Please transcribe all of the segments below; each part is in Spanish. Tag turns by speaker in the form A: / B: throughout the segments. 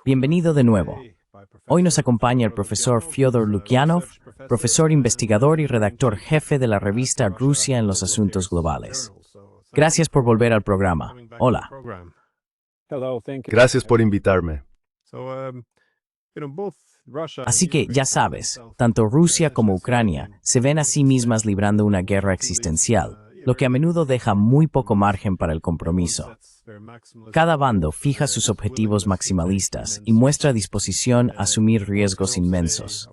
A: Bienvenido de nuevo. Hoy nos acompaña el profesor Fyodor Lukyanov, profesor investigador y redactor jefe de la revista Rusia en los Asuntos Globales. Gracias por volver al programa. Hola.
B: Gracias por invitarme.
A: Así que, ya sabes, tanto Rusia como Ucrania se ven a sí mismas librando una guerra existencial, lo que a menudo deja muy poco margen para el compromiso. Cada bando fija sus objetivos maximalistas y muestra disposición a asumir riesgos inmensos.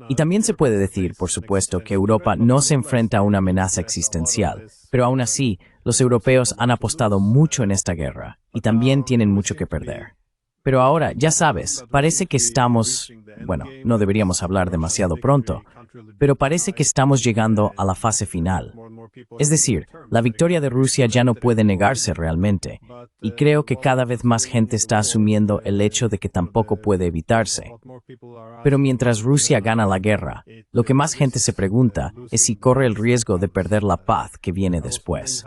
A: Y también se puede decir, por supuesto, que Europa no se enfrenta a una amenaza existencial, pero aún así, los europeos han apostado mucho en esta guerra y también tienen mucho que perder. Pero ahora, ya sabes, parece que estamos, no deberíamos hablar demasiado pronto, pero parece que estamos llegando a la fase final. Es decir, la victoria de Rusia ya no puede negarse realmente, y creo que cada vez más gente está asumiendo el hecho de que tampoco puede evitarse. Pero mientras Rusia gana la guerra, lo que más gente se pregunta es si corre el riesgo de perder la paz que viene después.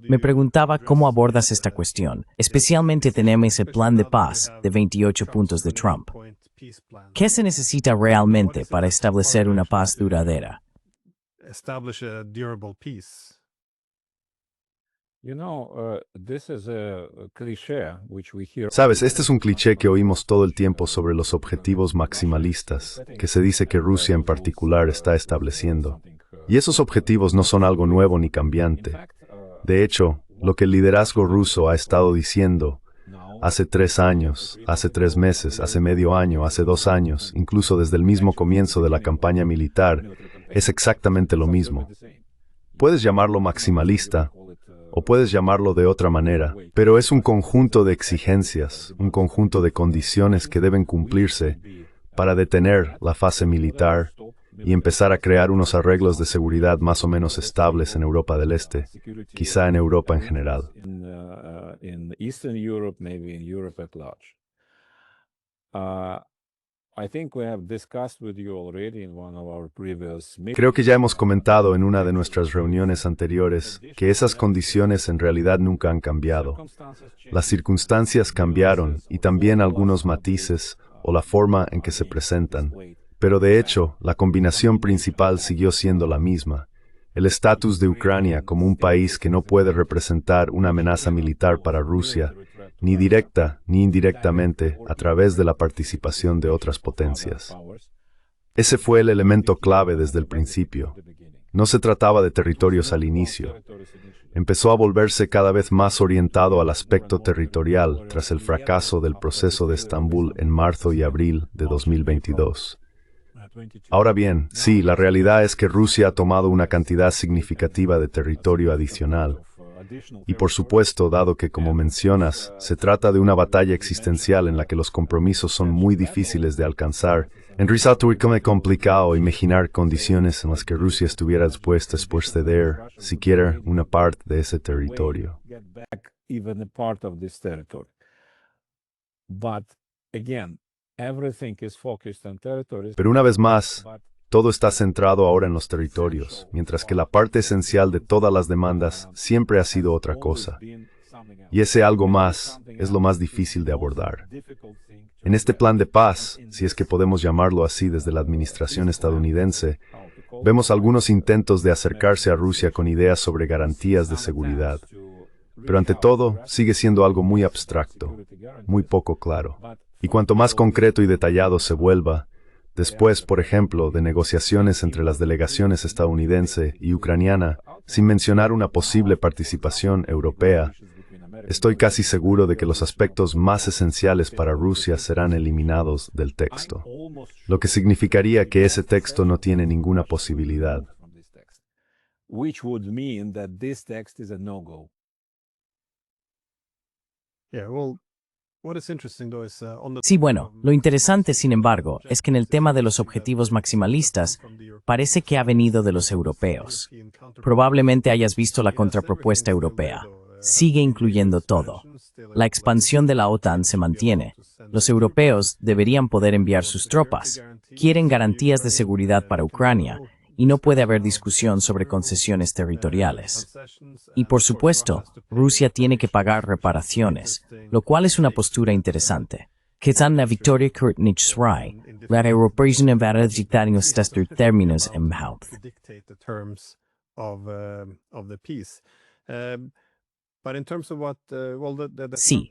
A: Me preguntaba cómo abordas esta cuestión, especialmente tenemos el plan de paz de 28 puntos de Trump. ¿Qué se necesita realmente para establecer una paz duradera?
B: Sabes, este es un cliché que oímos todo el tiempo sobre los objetivos maximalistas, que se dice que Rusia en particular está estableciendo. Y esos objetivos no son algo nuevo ni cambiante. De hecho, lo que el liderazgo ruso ha estado diciendo hace 3 años, hace 3 meses, hace medio año, hace 2 años, incluso desde el mismo comienzo de la campaña militar, es exactamente lo mismo. Puedes llamarlo maximalista, o puedes llamarlo de otra manera, pero es un conjunto de exigencias, un conjunto de condiciones que deben cumplirse para detener la fase militar y empezar a crear unos arreglos de seguridad más o menos estables en Europa del Este, quizá en Europa en general. Creo que ya hemos comentado en una de nuestras reuniones anteriores que esas condiciones en realidad nunca han cambiado. Las circunstancias cambiaron y también algunos matices o la forma en que se presentan. Pero de hecho, la combinación principal siguió siendo la misma. El estatus de Ucrania como un país que no puede representar una amenaza militar para Rusia, ni directa ni indirectamente, a través de la participación de otras potencias. Ese fue el elemento clave desde el principio. No se trataba de territorios al inicio. Empezó a volverse cada vez más orientado al aspecto territorial tras el fracaso del proceso de Estambul en marzo y abril de 2022. Ahora bien, sí, la realidad es que Rusia ha tomado una cantidad significativa de territorio adicional. Y por supuesto, dado que, como mencionas, se trata de una batalla existencial en la que los compromisos son muy difíciles de alcanzar, en resulta muy complicado imaginar condiciones en las que Rusia estuviera dispuesta a ceder siquiera una parte de ese territorio. Pero una vez más, todo está centrado ahora en los territorios, mientras que la parte esencial de todas las demandas siempre ha sido otra cosa. Y ese algo más es lo más difícil de abordar. En este plan de paz, si es que podemos llamarlo así desde la administración estadounidense, vemos algunos intentos de acercarse a Rusia con ideas sobre garantías de seguridad. Pero ante todo, sigue siendo algo muy abstracto, muy poco claro. Y cuanto más concreto y detallado se vuelva, después, por ejemplo, de negociaciones entre las delegaciones estadounidense y ucraniana, sin mencionar una posible participación europea, estoy casi seguro de que los aspectos más esenciales para Rusia serán eliminados del texto, lo que significaría que ese texto no tiene ninguna posibilidad.
A: Sí, lo interesante, sin embargo, es que en el tema de los objetivos maximalistas, parece que ha venido de los europeos. Probablemente hayas visto la contrapropuesta europea. Sigue incluyendo todo. La expansión de la OTAN se mantiene. Los europeos deberían poder enviar sus tropas. Quieren garantías de seguridad para Ucrania y no puede haber discusión sobre concesiones territoriales. Y por supuesto, Rusia tiene que pagar reparaciones, lo cual es una postura interesante. Quizá la victoria Kurtnich-Srai, la europeización para dictar estos términos en Haupt. Sí,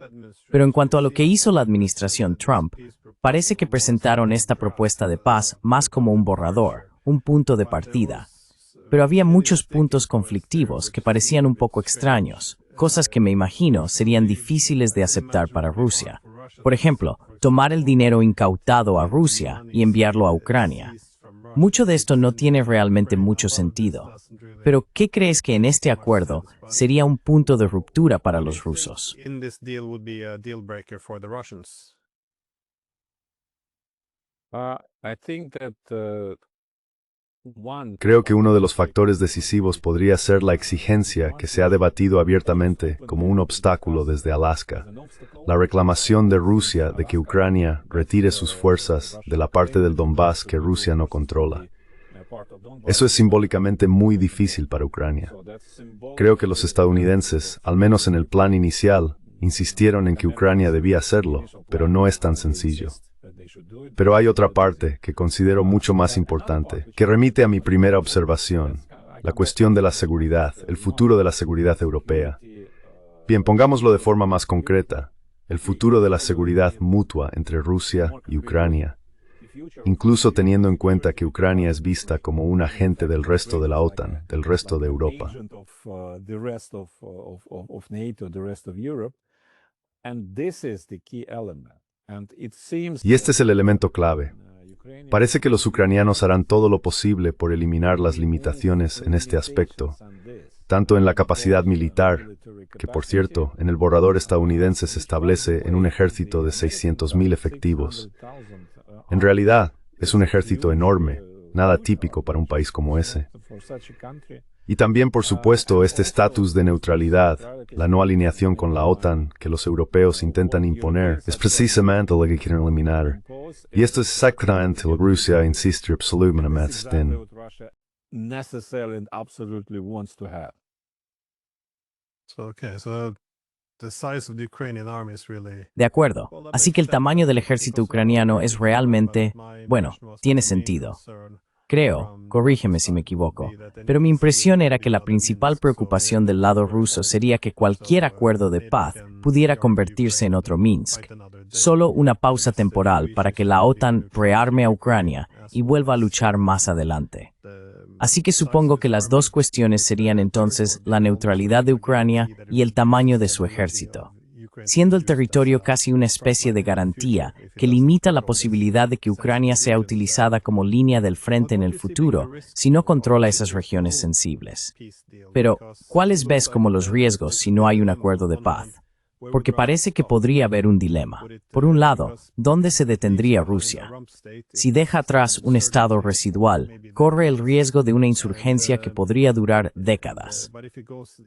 A: pero en cuanto a lo que hizo la administración Trump, parece que presentaron esta propuesta de paz más como un borrador, un punto de partida. Pero había muchos puntos conflictivos que parecían un poco extraños, cosas que me imagino serían difíciles de aceptar para Rusia. Por ejemplo, tomar el dinero incautado a Rusia y enviarlo a Ucrania. Mucho de esto no tiene realmente mucho sentido. Pero, ¿qué crees que en este acuerdo sería un punto de ruptura para los rusos?
B: Creo que uno de los factores decisivos podría ser la exigencia que se ha debatido abiertamente como un obstáculo desde Alaska. La reclamación de Rusia de que Ucrania retire sus fuerzas de la parte del Donbass que Rusia no controla. Eso es simbólicamente muy difícil para Ucrania. Creo que los estadounidenses, al menos en el plan inicial, insistieron en que Ucrania debía hacerlo, pero no es tan sencillo. Pero hay otra parte que considero mucho más importante, que remite a mi primera observación, la cuestión de la seguridad, el futuro de la seguridad europea. Bien, pongámoslo de forma más concreta, el futuro de la seguridad mutua entre Rusia y Ucrania, incluso teniendo en cuenta que Ucrania es vista como un agente del resto de la OTAN, del resto de Europa. Y este es el elemento clave. Parece que los ucranianos harán todo lo posible por eliminar las limitaciones en este aspecto, tanto en la capacidad militar, que por cierto, en el borrador estadounidense se establece en un ejército de 600.000 efectivos. En realidad, es un ejército enorme, nada típico para un país como ese. Y también, por supuesto, este estatus de neutralidad, la no alineación con la OTAN que los europeos intentan imponer, es precisamente lo que quieren eliminar. Y esto es exactamente lo que Rusia insiste absolutamente en.
A: De acuerdo, así que el tamaño del ejército ucraniano es realmente, bueno, tiene sentido. Creo, corrígeme si me equivoco, pero mi impresión era que la principal preocupación del lado ruso sería que cualquier acuerdo de paz pudiera convertirse en otro Minsk. Solo una pausa temporal para que la OTAN rearme a Ucrania y vuelva a luchar más adelante. Así que supongo que las dos cuestiones serían entonces la neutralidad de Ucrania y el tamaño de su ejército, siendo el territorio casi una especie de garantía que limita la posibilidad de que Ucrania sea utilizada como línea del frente en el futuro si no controla esas regiones sensibles. Pero, ¿cuáles ves como los riesgos si no hay un acuerdo de paz? Porque parece que podría haber un dilema. Por un lado, ¿dónde se detendría Rusia? Si deja atrás un estado residual, corre el riesgo de una insurgencia que podría durar décadas.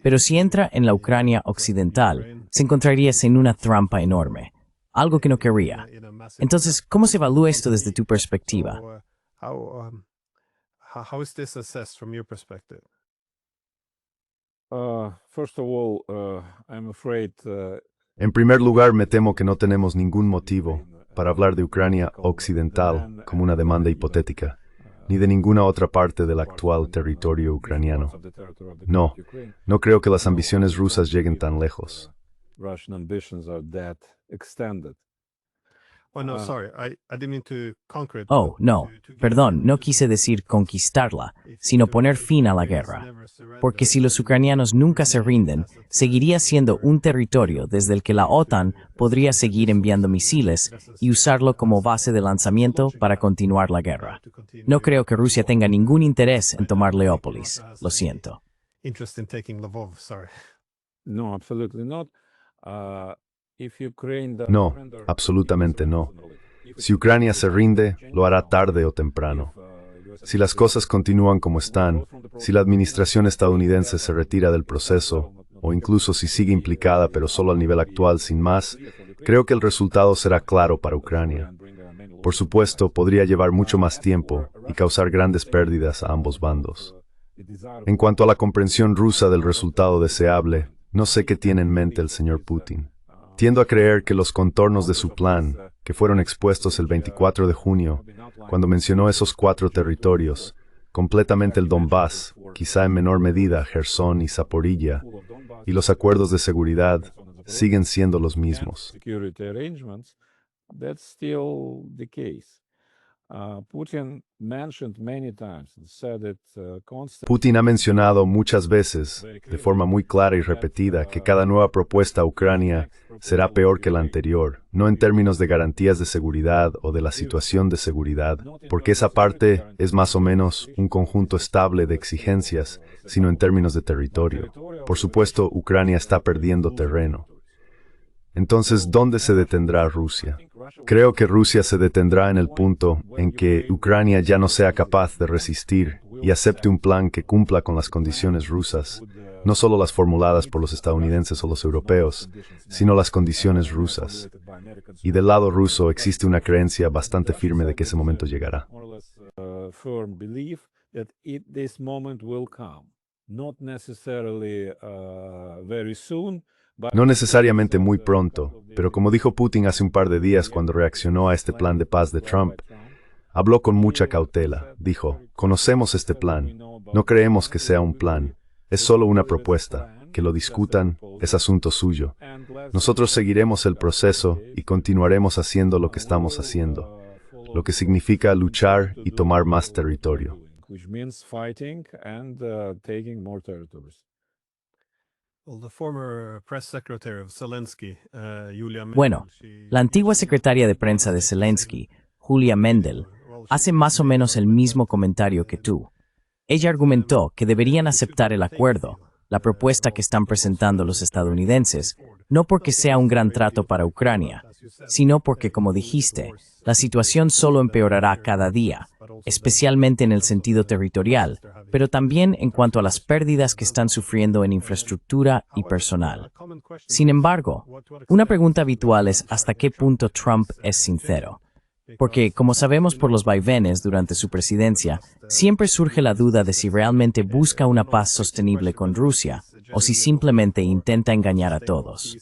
A: Pero si entra en la Ucrania occidental, se encontraría en una trampa enorme, algo que no querría. Entonces, ¿cómo se evalúa esto desde tu perspectiva?
B: En primer lugar, me temo que no tenemos ningún motivo para hablar de Ucrania occidental como una demanda hipotética, ni de ninguna otra parte del actual territorio ucraniano. No, no creo que las ambiciones rusas lleguen tan lejos.
A: Oh, no, perdón, no quise decir conquistarla, sino poner fin a la guerra. Porque si los ucranianos nunca se rinden, seguiría siendo un territorio desde el que la OTAN podría seguir enviando misiles y usarlo como base de lanzamiento para continuar la guerra. No creo que Rusia tenga ningún interés en tomar Leópolis, lo siento.
B: No, absolutamente no. Si Ucrania se rinde, lo hará tarde o temprano. Si las cosas continúan como están, si la administración estadounidense se retira del proceso, o incluso si sigue implicada pero solo al nivel actual sin más, creo que el resultado será claro para Ucrania. Por supuesto, podría llevar mucho más tiempo y causar grandes pérdidas a ambos bandos. En cuanto a la comprensión rusa del resultado deseable, no sé qué tiene en mente el señor Putin. Tiendo a creer que los contornos de su plan, que fueron expuestos el 24 de junio, cuando mencionó esos 4 territorios, completamente el Donbass, quizá en menor medida Jersón y Zaporilla, y los acuerdos de seguridad, siguen siendo los mismos. Putin ha mencionado muchas veces, de forma muy clara y repetida, que cada nueva propuesta a Ucrania será peor que la anterior, no en términos de garantías de seguridad o de la situación de seguridad, porque esa parte es más o menos un conjunto estable de exigencias, sino en términos de territorio. Por supuesto, Ucrania está perdiendo terreno. Entonces, ¿dónde se detendrá Rusia? Creo que Rusia se detendrá en el punto en que Ucrania ya no sea capaz de resistir y acepte un plan que cumpla con las condiciones rusas, no solo las formuladas por los estadounidenses o los europeos, sino las condiciones rusas. Y del lado ruso existe una creencia bastante firme de que ese momento llegará. No necesariamente muy pronto, pero como dijo Putin hace un par de días cuando reaccionó a este plan de paz de Trump, habló con mucha cautela. Dijo, conocemos este plan, no creemos que sea un plan, es solo una propuesta, que lo discutan, es asunto suyo. Nosotros seguiremos el proceso y continuaremos haciendo lo que estamos haciendo, lo que significa luchar y tomar más territorio.
A: Bueno, la antigua secretaria de prensa de Zelensky, Julia Mendel, hace más o menos el mismo comentario que tú. Ella argumentó que deberían aceptar el acuerdo, la propuesta que están presentando los estadounidenses, no porque sea un gran trato para Ucrania, sino porque, como dijiste, la situación solo empeorará cada día, especialmente en el sentido territorial, pero también en cuanto a las pérdidas que están sufriendo en infraestructura y personal. Sin embargo, una pregunta habitual es hasta qué punto Trump es sincero. Porque, como sabemos por los vaivenes durante su presidencia, siempre surge la duda de si realmente busca una paz sostenible con Rusia o si simplemente intenta engañar a todos.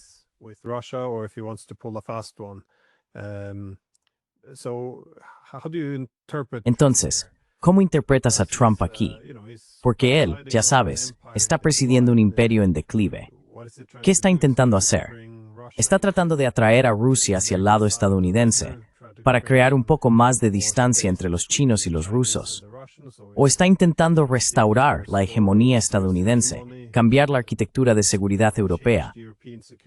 A: Entonces, ¿cómo interpretas a Trump aquí? Porque él, ya sabes, está presidiendo un imperio en declive. ¿Qué está intentando hacer? Está tratando de atraer a Rusia hacia el lado estadounidense, para crear un poco más de distancia entre los chinos y los rusos. ¿O está intentando restaurar la hegemonía estadounidense, cambiar la arquitectura de seguridad europea?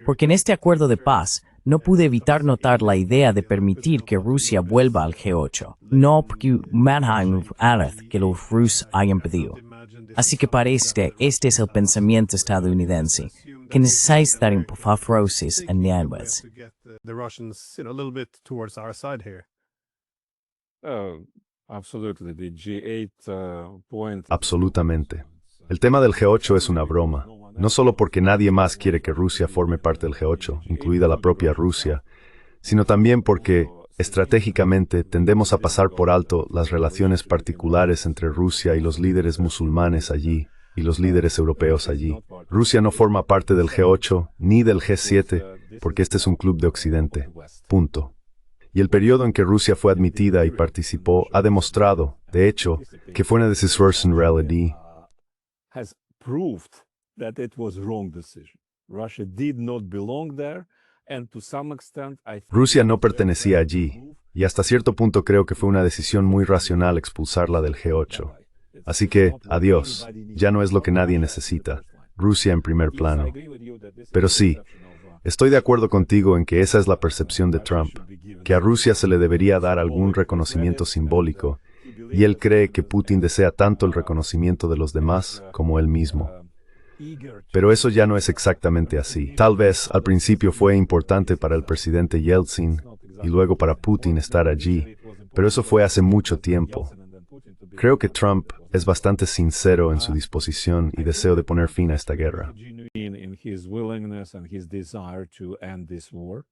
A: Porque en este acuerdo de paz no pude evitar notar la idea de permitir que Rusia vuelva al G8, no porque Mannheim que los rusos hayan pedido. Así que parece que este es el pensamiento estadounidense, que necesitan empezar frosis en Nianwes.
B: Absolutamente. El tema del G8 es una broma, no solo porque nadie más quiere que Rusia forme parte del G8, incluida la propia Rusia, sino también porque, estratégicamente, tendemos a pasar por alto las relaciones particulares entre Rusia y los líderes musulmanes allí, y los líderes europeos allí. Rusia no forma parte del G8 ni del G7, porque este es un club de Occidente. Punto. Y el periodo en que Rusia fue admitida y participó ha demostrado, de hecho, que fue una decisión en realidad. Rusia no pertenecía allí, y hasta cierto punto creo que fue una decisión muy racional expulsarla del G8. Así que, adiós, ya no es lo que nadie necesita, Rusia en primer plano. Pero sí, estoy de acuerdo contigo en que esa es la percepción de Trump, que a Rusia se le debería dar algún reconocimiento simbólico, y él cree que Putin desea tanto el reconocimiento de los demás como él mismo. Pero eso ya no es exactamente así. Tal vez al principio fue importante para el presidente Yeltsin y luego para Putin estar allí, pero eso fue hace mucho tiempo. Creo que Trump es bastante sincero en su disposición y deseo de poner fin a esta guerra.
C: in his willingness and his desire to end this war.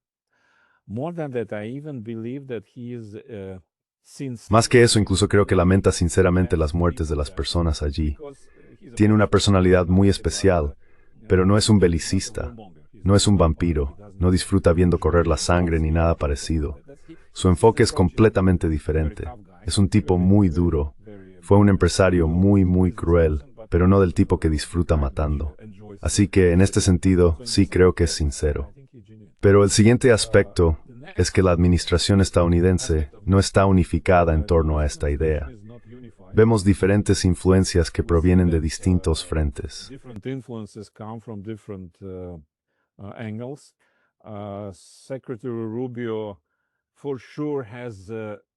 C: More than that, I even believe that he is
B: Más que eso, incluso creo que lamenta sinceramente las muertes de las personas allí. Tiene una personalidad muy especial, pero no es un belicista, no es un vampiro, no disfruta viendo correr la sangre ni nada parecido. Su enfoque es completamente diferente. Es un tipo muy duro. Fue un empresario muy cruel, pero no del tipo que disfruta matando. Así que, en este sentido, sí creo que es sincero. Pero el siguiente aspecto es que la administración estadounidense no está unificada en torno a esta idea. Vemos diferentes influencias que provienen de distintos frentes.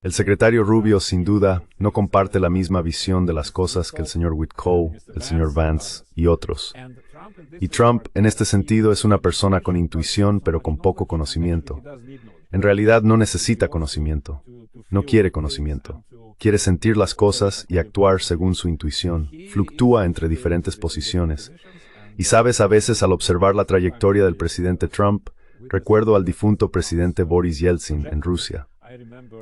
B: El secretario Rubio, sin duda, no comparte la misma visión de las cosas que el señor Witkow, el señor Vance y otros. Y Trump, en este sentido, es una persona con intuición, pero con poco conocimiento. En realidad no necesita conocimiento. No quiere conocimiento. Quiere sentir las cosas y actuar según su intuición. Fluctúa entre diferentes posiciones. Y sabes, a veces al observar la trayectoria del presidente Trump, recuerdo al difunto presidente Boris Yeltsin en Rusia.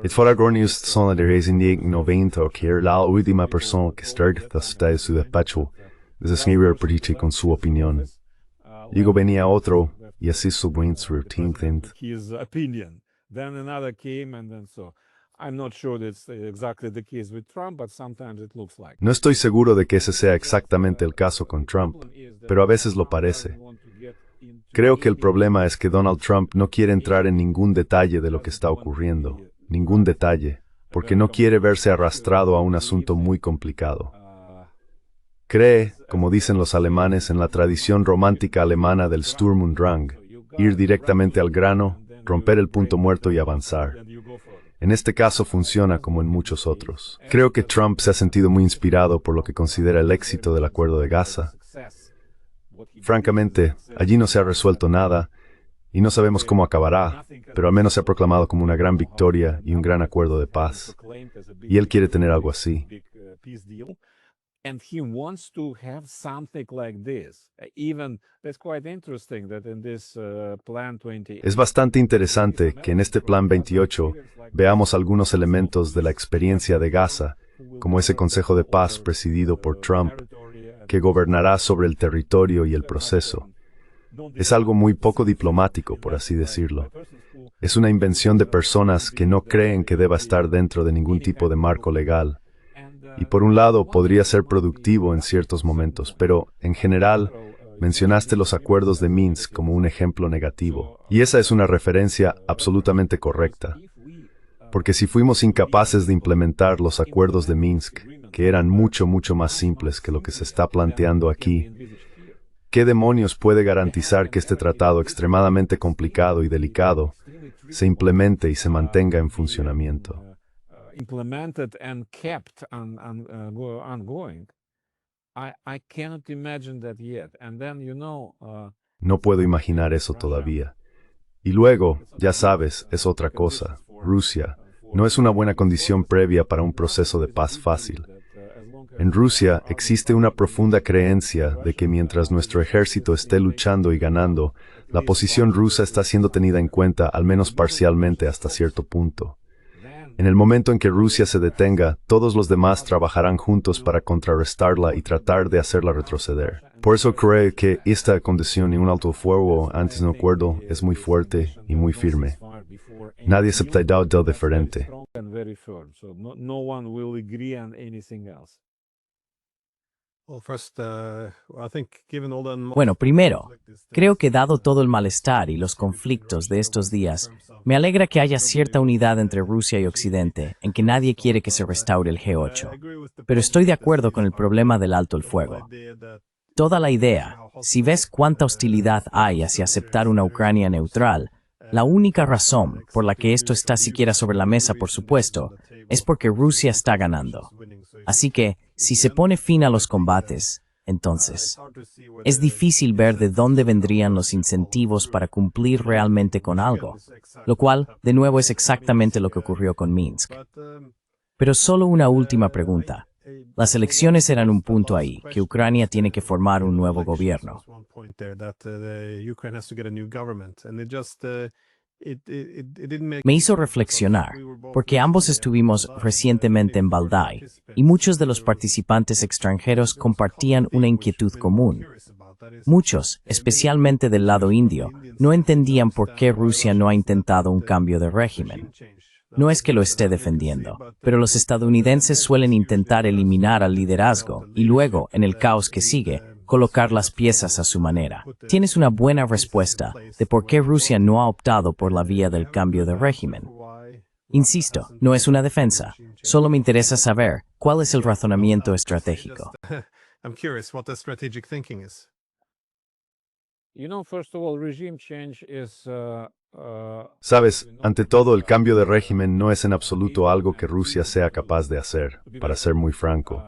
B: Het vooragornius son de reizende 90 que era la última persona que starta de su despacho de escribir política con su opinión. Luego venía otro y así su buen routine. No estoy seguro de que ese sea exactamente el caso con Trump, pero a veces lo parece. Creo que el problema es que Donald Trump no quiere entrar en ningún detalle de lo que está ocurriendo, ningún detalle, porque no quiere verse arrastrado a un asunto muy complicado. Cree, como dicen los alemanes, en la tradición romántica alemana del Sturm und Drang, ir directamente al grano, romper el punto muerto y avanzar. En este caso funciona como en muchos otros. Creo que Trump se ha sentido muy inspirado por lo que considera el éxito del Acuerdo de Gaza. Francamente, allí no se ha resuelto nada y no sabemos cómo acabará, pero al menos se ha proclamado como una gran victoria y un gran acuerdo de paz. Y él quiere tener algo así. Es bastante interesante que en este Plan 28 veamos algunos elementos de la experiencia de Gaza, como ese Consejo de Paz presidido por Trump, que gobernará sobre el territorio y el proceso. Es algo muy poco diplomático, por así decirlo. Es una invención de personas que no creen que deba estar dentro de ningún tipo de marco legal. Y por un lado podría ser productivo en ciertos momentos, pero, en general, mencionaste los acuerdos de Minsk como un ejemplo negativo. Y esa es una referencia absolutamente correcta. Porque si fuimos incapaces de implementar los acuerdos de Minsk, que eran mucho más simples que lo que se está planteando aquí, ¿qué demonios puede garantizar que este tratado extremadamente complicado y delicado se implemente y se mantenga en funcionamiento? No puedo imaginar eso todavía. Y luego, ya sabes, es otra cosa. Rusia no es una buena condición previa para un proceso de paz fácil. En Rusia existe una profunda creencia de que mientras nuestro ejército esté luchando y ganando, la posición rusa está siendo tenida en cuenta al menos parcialmente hasta cierto punto. En el momento en que Rusia se detenga, todos los demás trabajarán juntos para contrarrestarla y tratar de hacerla retroceder. Por eso creo que esta condición y un alto fuego antes de un acuerdo es muy fuerte y muy firme. Nadie aceptará del diferente.
A: Bueno, primero, creo que dado todo el malestar y los conflictos de estos días, me alegra que haya cierta unidad entre Rusia y Occidente, en que nadie quiere que se restaure el G8. Pero estoy de acuerdo con el problema del alto el fuego. Toda la idea, si ves cuánta hostilidad hay hacia aceptar una Ucrania neutral, la única razón por la que esto está siquiera sobre la mesa, por supuesto, es porque Rusia está ganando. Así que, si se pone fin a los combates, entonces, es difícil ver de dónde vendrían los incentivos para cumplir realmente con algo, lo cual, de nuevo, es exactamente lo que ocurrió con Minsk. Pero solo una última pregunta. Las elecciones eran un punto ahí, que Ucrania tiene que formar un nuevo gobierno. Me hizo reflexionar, porque ambos estuvimos recientemente en Valdai, y muchos de los participantes extranjeros compartían una inquietud común. Muchos, especialmente del lado indio, no entendían por qué Rusia no ha intentado un cambio de régimen. No es que lo esté defendiendo, pero los estadounidenses suelen intentar eliminar al liderazgo y luego, en el caos que sigue, colocar las piezas a su manera. ¿Tienes una buena respuesta de por qué Rusia no ha optado por la vía del cambio de régimen? Insisto, no es una defensa, solo me interesa saber cuál es el razonamiento estratégico.
B: Sabes, ante todo, el cambio de régimen no es en absoluto algo que Rusia sea capaz de hacer, para ser muy franco.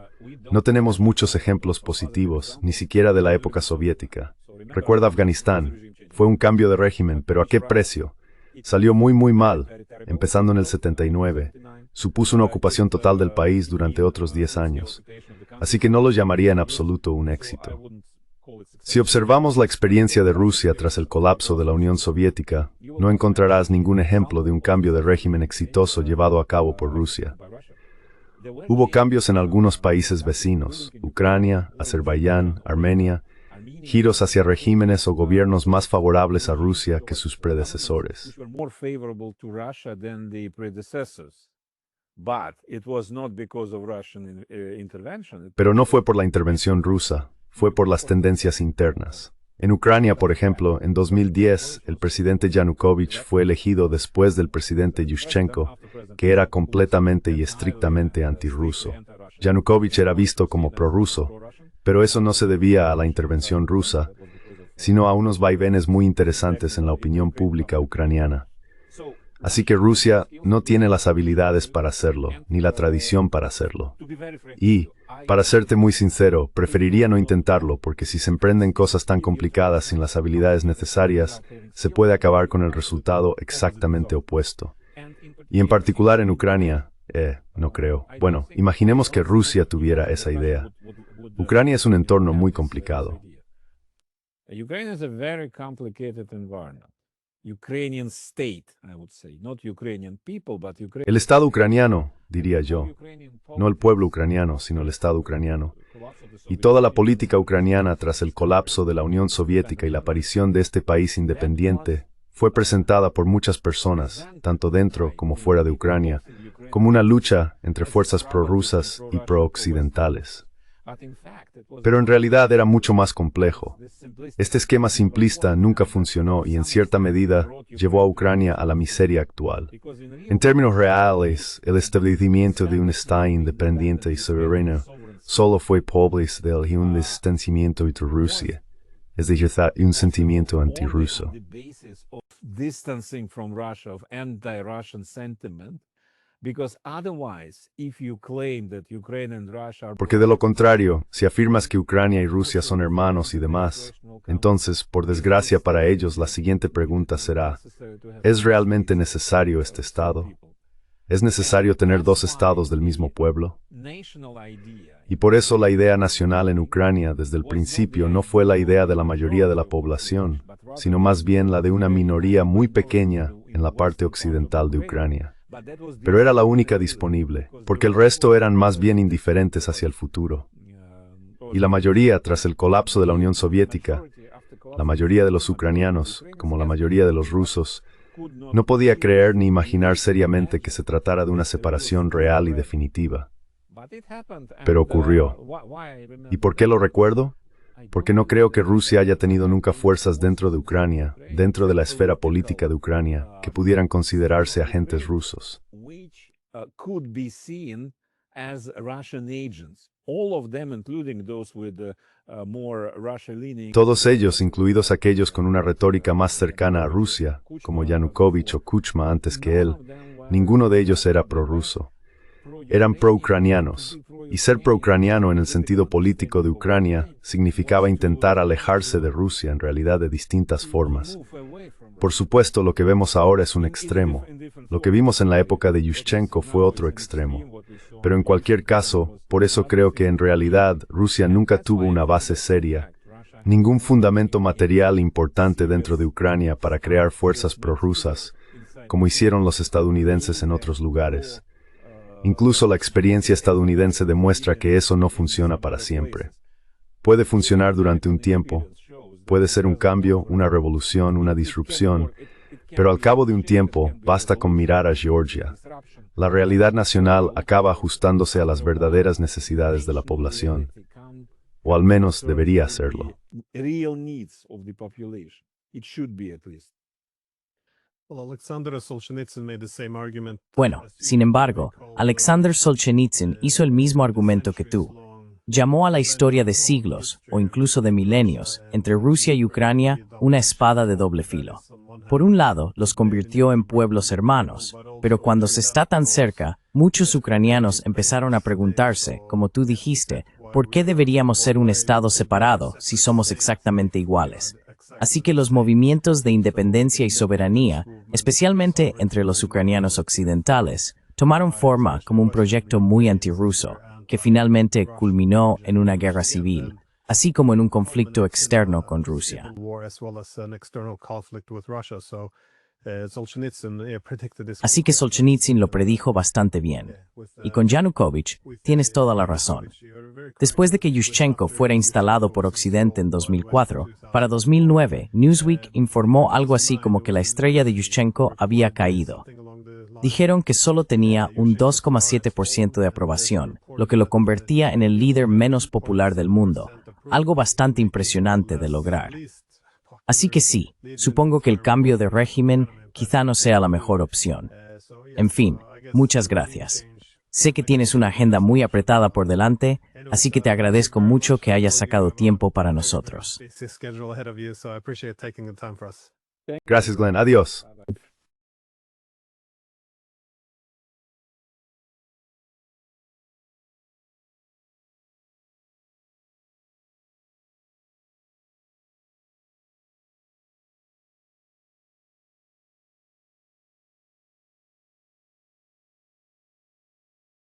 B: No tenemos muchos ejemplos positivos, ni siquiera de la época soviética. Recuerda Afganistán. Fue un cambio de régimen, pero ¿a qué precio? Salió muy mal, empezando en el 79. Supuso una ocupación total del país durante otros 10 años. Así que no lo llamaría en absoluto un éxito. Si observamos la experiencia de Rusia tras el colapso de la Unión Soviética, no encontrarás ningún ejemplo de un cambio de régimen exitoso llevado a cabo por Rusia. Hubo cambios en algunos países vecinos, Ucrania, Azerbaiyán, Armenia, giros hacia regímenes o gobiernos más favorables a Rusia que sus predecesores. Pero no fue por la intervención rusa, fue por las tendencias internas. En Ucrania, por ejemplo, en 2010, el presidente Yanukovych fue elegido después del presidente Yushchenko, que era completamente y estrictamente antirruso. Yanukovych era visto como prorruso, pero eso no se debía a la intervención rusa, sino a unos vaivenes muy interesantes en la opinión pública ucraniana. Así que Rusia no tiene las habilidades para hacerlo, ni la tradición para hacerlo. Y, para serte muy sincero, preferiría no intentarlo, porque si se emprenden cosas tan complicadas sin las habilidades necesarias, se puede acabar con el resultado exactamente opuesto. Y en particular en Ucrania, no creo. Bueno, imaginemos que Rusia tuviera esa idea. Ucrania es un entorno muy complicado. El Estado ucraniano, diría yo, no el pueblo ucraniano, sino el Estado ucraniano, y toda la política ucraniana tras el colapso de la Unión Soviética y la aparición de este país independiente, fue presentada por muchas personas, tanto dentro como fuera de Ucrania, como una lucha entre fuerzas prorrusas y prooccidentales. Pero en realidad era mucho más complejo. Este esquema simplista nunca funcionó y en cierta medida llevó a Ucrania a la miseria actual. En términos reales, el establecimiento de un Estado independiente y soberano solo fue posible de un distanciamiento de Rusia, es decir, un sentimiento antirruso. Porque de lo contrario, si afirmas que Ucrania y Rusia son hermanos y demás, entonces, por desgracia para ellos, la siguiente pregunta será, ¿es realmente necesario este Estado? ¿Es necesario tener dos estados del mismo pueblo? Y por eso la idea nacional en Ucrania desde el principio no fue la idea de la mayoría de la población, sino más bien la de una minoría muy pequeña en la parte occidental de Ucrania. Pero era la única disponible, porque el resto eran más bien indiferentes hacia el futuro. Y la mayoría, tras el colapso de la Unión Soviética, la mayoría de los ucranianos, como la mayoría de los rusos, no podía creer ni imaginar seriamente que se tratara de una separación real y definitiva. Pero ocurrió. ¿Y por qué lo recuerdo? Porque no creo que Rusia haya tenido nunca fuerzas dentro de Ucrania, dentro de la esfera política de Ucrania, que pudieran considerarse agentes rusos. Todos ellos, incluidos aquellos con una retórica más cercana a Rusia, como Yanukovych o Kuchma antes que él, ninguno de ellos era prorruso. Eran pro-ucranianos, y ser pro-ucraniano en el sentido político de Ucrania significaba intentar alejarse de Rusia en realidad de distintas formas. Por supuesto, lo que vemos ahora es un extremo. Lo que vimos en la época de Yushchenko fue otro extremo. pero en cualquier caso, por eso creo que en realidad Rusia nunca tuvo una base seria, ningún fundamento material importante dentro de Ucrania para crear fuerzas prorrusas, como hicieron los estadounidenses en otros lugares. Incluso la experiencia estadounidense demuestra que eso no funciona para siempre. Puede funcionar durante un tiempo, puede ser un cambio, una revolución, una disrupción, pero al cabo de un tiempo basta con mirar a Georgia. La realidad nacional acaba ajustándose a las verdaderas necesidades de la población, o al menos debería hacerlo.
A: Bueno, sin embargo, Alexander Solzhenitsyn hizo el mismo argumento que tú. Llamó a la historia de siglos, o incluso de milenios, entre Rusia y Ucrania, una espada de doble filo. Por un lado, los convirtió en pueblos hermanos, pero cuando se está tan cerca, muchos ucranianos empezaron a preguntarse, como tú dijiste, ¿por qué deberíamos ser un estado separado si somos exactamente iguales? Así que los movimientos de independencia y soberanía, especialmente entre los ucranianos occidentales, tomaron forma como un proyecto muy antirruso, que finalmente culminó en una guerra civil, así como en un conflicto externo con Rusia. Así que Solzhenitsyn lo predijo bastante bien. Y con Yanukovych tienes toda la razón. Después de que Yushchenko fuera instalado por Occidente en 2004, para 2009, Newsweek informó algo así como que la estrella de Yushchenko había caído. Dijeron que solo tenía un 2,7% de aprobación, lo que lo convertía en el líder menos popular del mundo, algo bastante impresionante de lograr. Así que sí, supongo que el cambio de régimen quizá no sea la mejor opción. En fin, muchas gracias. Sé que tienes una agenda muy apretada por delante, así que te agradezco mucho que hayas sacado tiempo para nosotros.
B: Gracias, Glenn. Adiós.